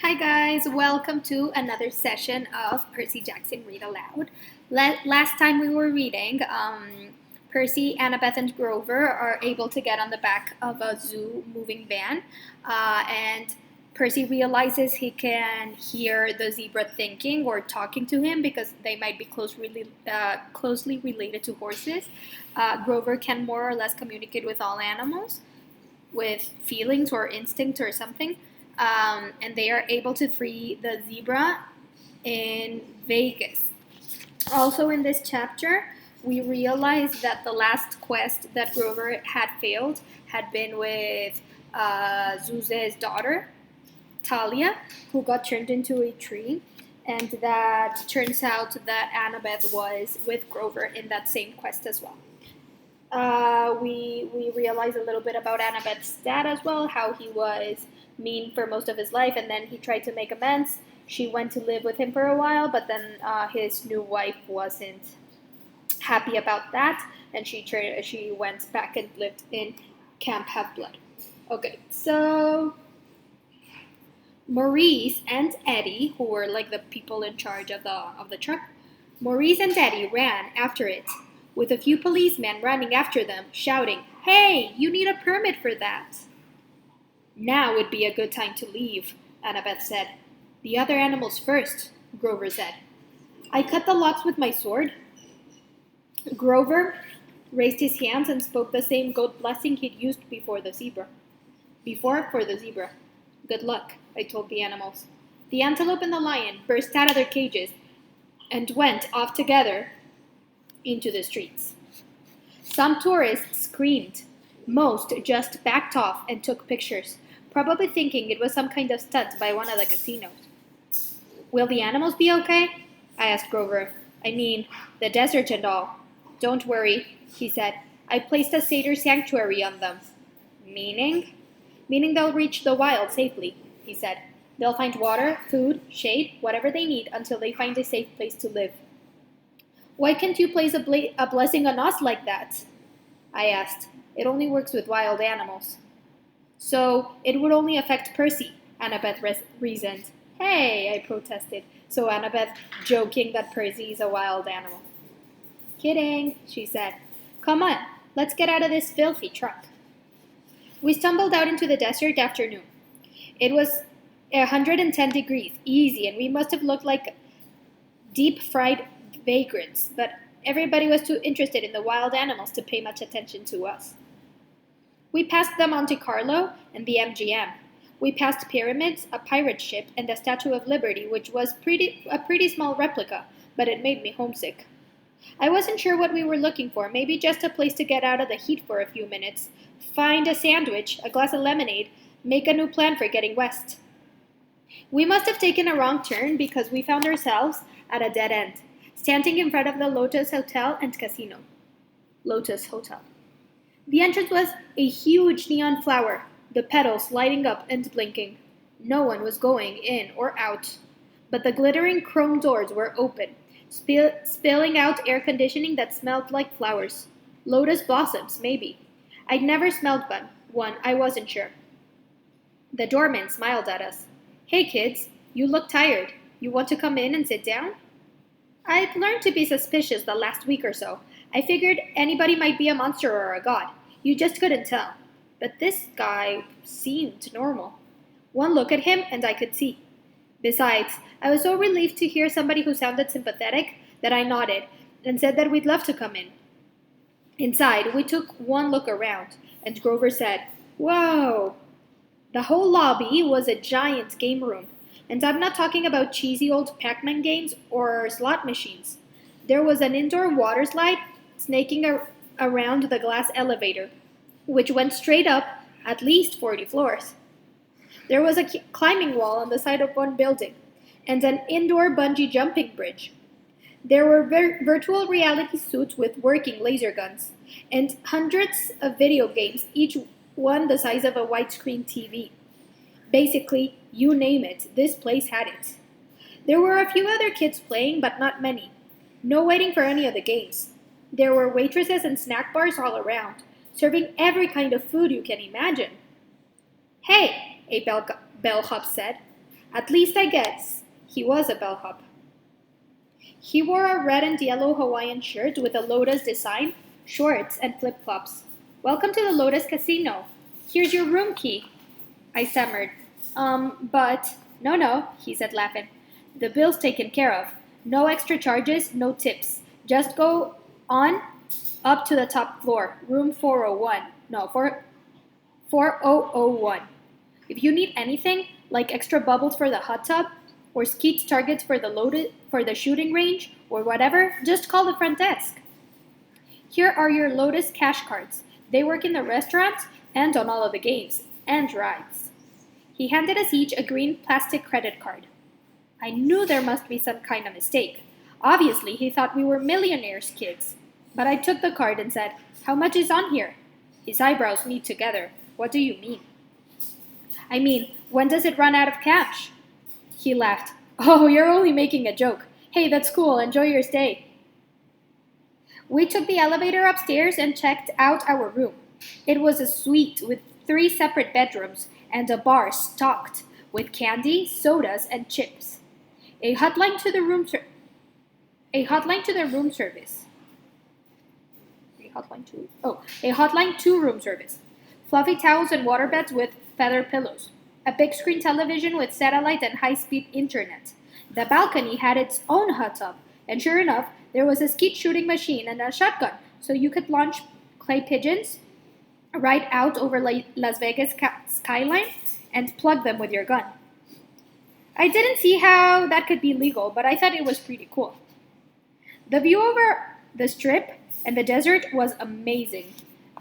Hi guys, welcome to another session of Percy Jackson Read Aloud. Last time we were reading, Percy, Annabeth, and Grover are able to get on the back of a zoo moving van, and Percy realizes he can hear the zebra thinking or talking to him because they might be closely related to horses. Grover can more or less communicate with all animals with feelings or instinct or something. And they are able to free the zebra in Vegas. Also, in this chapter, we realize that the last quest that Grover had failed had been with Zuze's daughter, Talia, who got turned into a tree. And that turns out that Annabeth was with Grover in that same quest as well. We realize a little bit about Annabeth's dad as well, how he was mean for most of his life, and then he tried to make amends. She went to live with him for a while, but then his new wife wasn't happy about that, and she went back and lived in Camp Half-Blood. Okay, so Maurice and Eddie, who were like the people in charge of the truck, Maurice and Eddie ran after it, with a few policemen running after them, shouting, "Hey, you need a permit for that!" "Now would be a good time to leave," Annabeth said. "The other animals first," Grover said. "I cut the locks with my sword." Grover raised his hands and spoke the same goat blessing he'd used for the zebra. "Good luck," I told the animals. The antelope and the lion burst out of their cages and went off together into the streets. Some tourists screamed. Most just backed off and took pictures, probably thinking it was some kind of stunt by one of the casinos. "Will the animals be okay?" I asked Grover. "I mean, the desert and all." "Don't worry," he said. "I placed a satyr sanctuary on them." "Meaning?" "Meaning they'll reach the wild safely," he said. "They'll find water, food, shade, whatever they need until they find a safe place to live." "Why can't you place a blessing on us like that?" I asked. "It only works with wild animals." "So it would only affect Percy," Annabeth reasoned. "Hey," I protested, so Annabeth joking that Percy is a wild animal. "Kidding," she said. "Come on, let's get out of this filthy truck." We stumbled out into the desert afternoon. It was 110 degrees, easy, and we must have looked like deep-fried vagrants, but everybody was too interested in the wild animals to pay much attention to us. We passed the Monte Carlo and the MGM. We passed pyramids, a pirate ship, and the Statue of Liberty, which was a pretty small replica, but it made me homesick. I wasn't sure what we were looking for, maybe just a place to get out of the heat for a few minutes, find a sandwich, a glass of lemonade, make a new plan for getting west. We must have taken a wrong turn because we found ourselves at a dead end, standing in front of the Lotus Hotel and Casino. Lotus Hotel. The entrance was a huge neon flower, the petals lighting up and blinking. No one was going in or out, but the glittering chrome doors were open, spilling out air conditioning that smelled like flowers. Lotus blossoms, maybe. I'd never smelled one, I wasn't sure. The doorman smiled at us. "Hey kids, you look tired. You want to come in and sit down?" I'd learned to be suspicious the last week or so. I figured anybody might be a monster or a god. You just couldn't tell. But this guy seemed normal. One look at him and I could see. Besides, I was so relieved to hear somebody who sounded sympathetic that I nodded and said that we'd love to come in. Inside, we took one look around, and Grover said, "Whoa!" The whole lobby was a giant game room. And I'm not talking about cheesy old Pac-Man games or slot machines. There was an indoor water slide snaking around the glass elevator, which went straight up at least 40 floors. There was a climbing wall on the side of one building, and an indoor bungee jumping bridge. There were virtual reality suits with working laser guns, and hundreds of video games, each one the size of a widescreen TV. Basically, you name it, this place had it. There were a few other kids playing, but not many. No waiting for any of the games. There were waitresses and snack bars all around, serving every kind of food you can imagine. "Hey," a bellhop said. At least I guess he was a bellhop. He wore a red and yellow Hawaiian shirt with a lotus design, shorts, and flip-flops. Welcome to the Lotus Casino. Here's your room key. I stammered. But... No, he said laughing. The bill's taken care of. No extra charges, no tips. Just go on up to the top floor, room 401. No, 4001. If you need anything, like extra bubbles for the hot tub, or skeet targets for the shooting range, or whatever, just call the front desk. Here are your Lotus cash cards. They work in the restaurant and on all of the games and rides. He handed us each a green plastic credit card. I knew there must be some kind of mistake. Obviously, he thought we were millionaires' kids. But I took the card and said, "How much is on here?" His eyebrows knit together. "What do you mean?" "I mean, when does it run out of cash?" He laughed. "Oh, you're only making a joke. Hey, that's cool. Enjoy your stay." We took the elevator upstairs and checked out our room. It was a suite with 3 separate bedrooms and a bar stocked with candy, sodas, and chips. A hotline to the room service. A hotline to room service. Fluffy towels and waterbeds with feather pillows. A big screen television with satellite and high-speed internet. The balcony had its own hot tub, and sure enough, there was a skeet shooting machine and a shotgun, so you could launch clay pigeons right out over Las Vegas skyline and plug them with your gun. I didn't see how that could be legal, but I thought it was pretty cool. The view over the strip and the desert was amazing,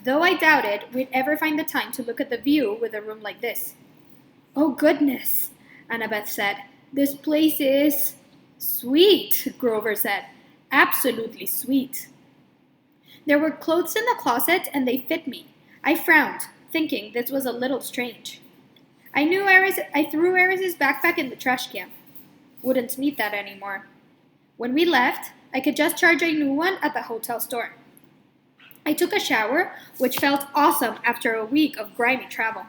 though I doubted we'd ever find the time to look at the view with a room like this. "Oh goodness," Annabeth said. "This place is..." "Sweet," Grover said. "Absolutely sweet." There were clothes in the closet and they fit me. I frowned, thinking this was a little strange. I threw Eris's backpack in the trash can. Wouldn't need that anymore. When we left, I could just charge a new one at the hotel store. I took a shower, which felt awesome after a week of grimy travel.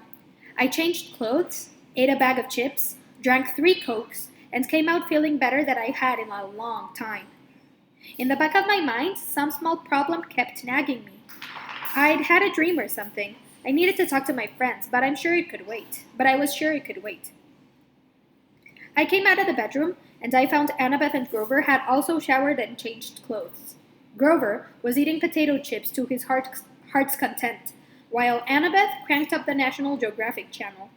I changed clothes, ate a bag of chips, drank 3 Cokes, and came out feeling better than I had in a long time. In the back of my mind, some small problem kept nagging me. I'd had a dream or something. I needed to talk to my friends, but I was sure it could wait. I came out of the bedroom, and I found Annabeth and Grover had also showered and changed clothes. Grover was eating potato chips to his heart's content, while Annabeth cranked up the National Geographic channel.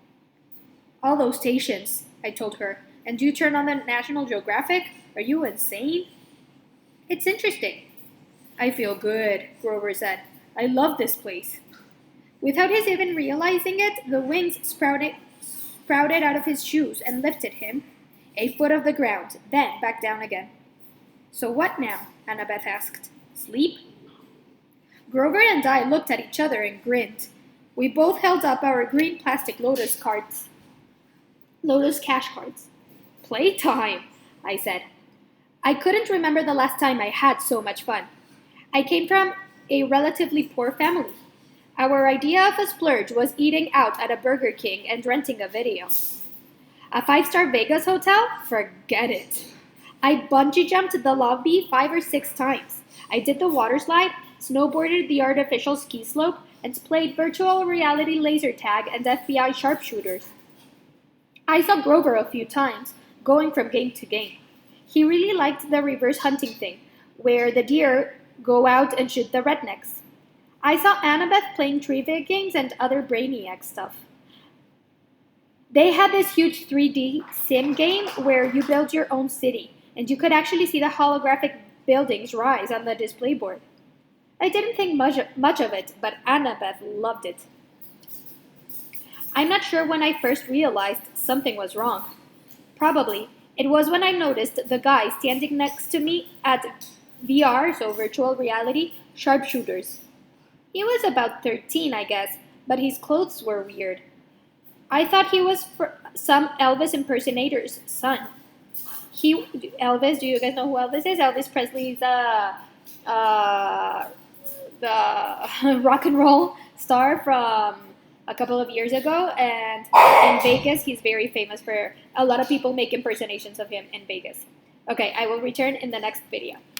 "All those stations," I told her, "and you turn on the National Geographic? Are you insane?" "It's interesting." "I feel good," Grover said. "I love this place." Without his even realizing it, the wings sprouted out of his shoes and lifted him a foot off the ground, then back down again. "So what now?" Annabeth asked. "Sleep?" Grover and I looked at each other and grinned. We both held up our green plastic Lotus cash cards. "Playtime," I said. I couldn't remember the last time I had so much fun. I came from a relatively poor family. Our idea of a splurge was eating out at a Burger King and renting a video. A 5-star Vegas hotel? Forget it. I bungee jumped the lobby 5 or 6 times. I did the water slide, snowboarded the artificial ski slope, and played virtual reality laser tag and FBI sharpshooters. I saw Grover a few times, going from game to game. He really liked the reverse hunting thing, where the deer go out and shoot the rednecks. I saw Annabeth playing trivia games and other brainiac stuff. They had this huge 3D sim game where you build your own city, and you could actually see the holographic buildings rise on the display board. I didn't think much of it, but Annabeth loved it. I'm not sure when I first realized something was wrong. Probably it was when I noticed the guy standing next to me at VR, so virtual reality, sharpshooters. He was about 13, I guess, but his clothes were weird. I thought he was some Elvis impersonator's son. Elvis, do you guys know who Elvis is? Elvis Presley's the rock and roll star from a couple of years ago, and in Vegas, he's very famous for a lot of people make impersonations of him in Vegas. Okay, I will return in the next video.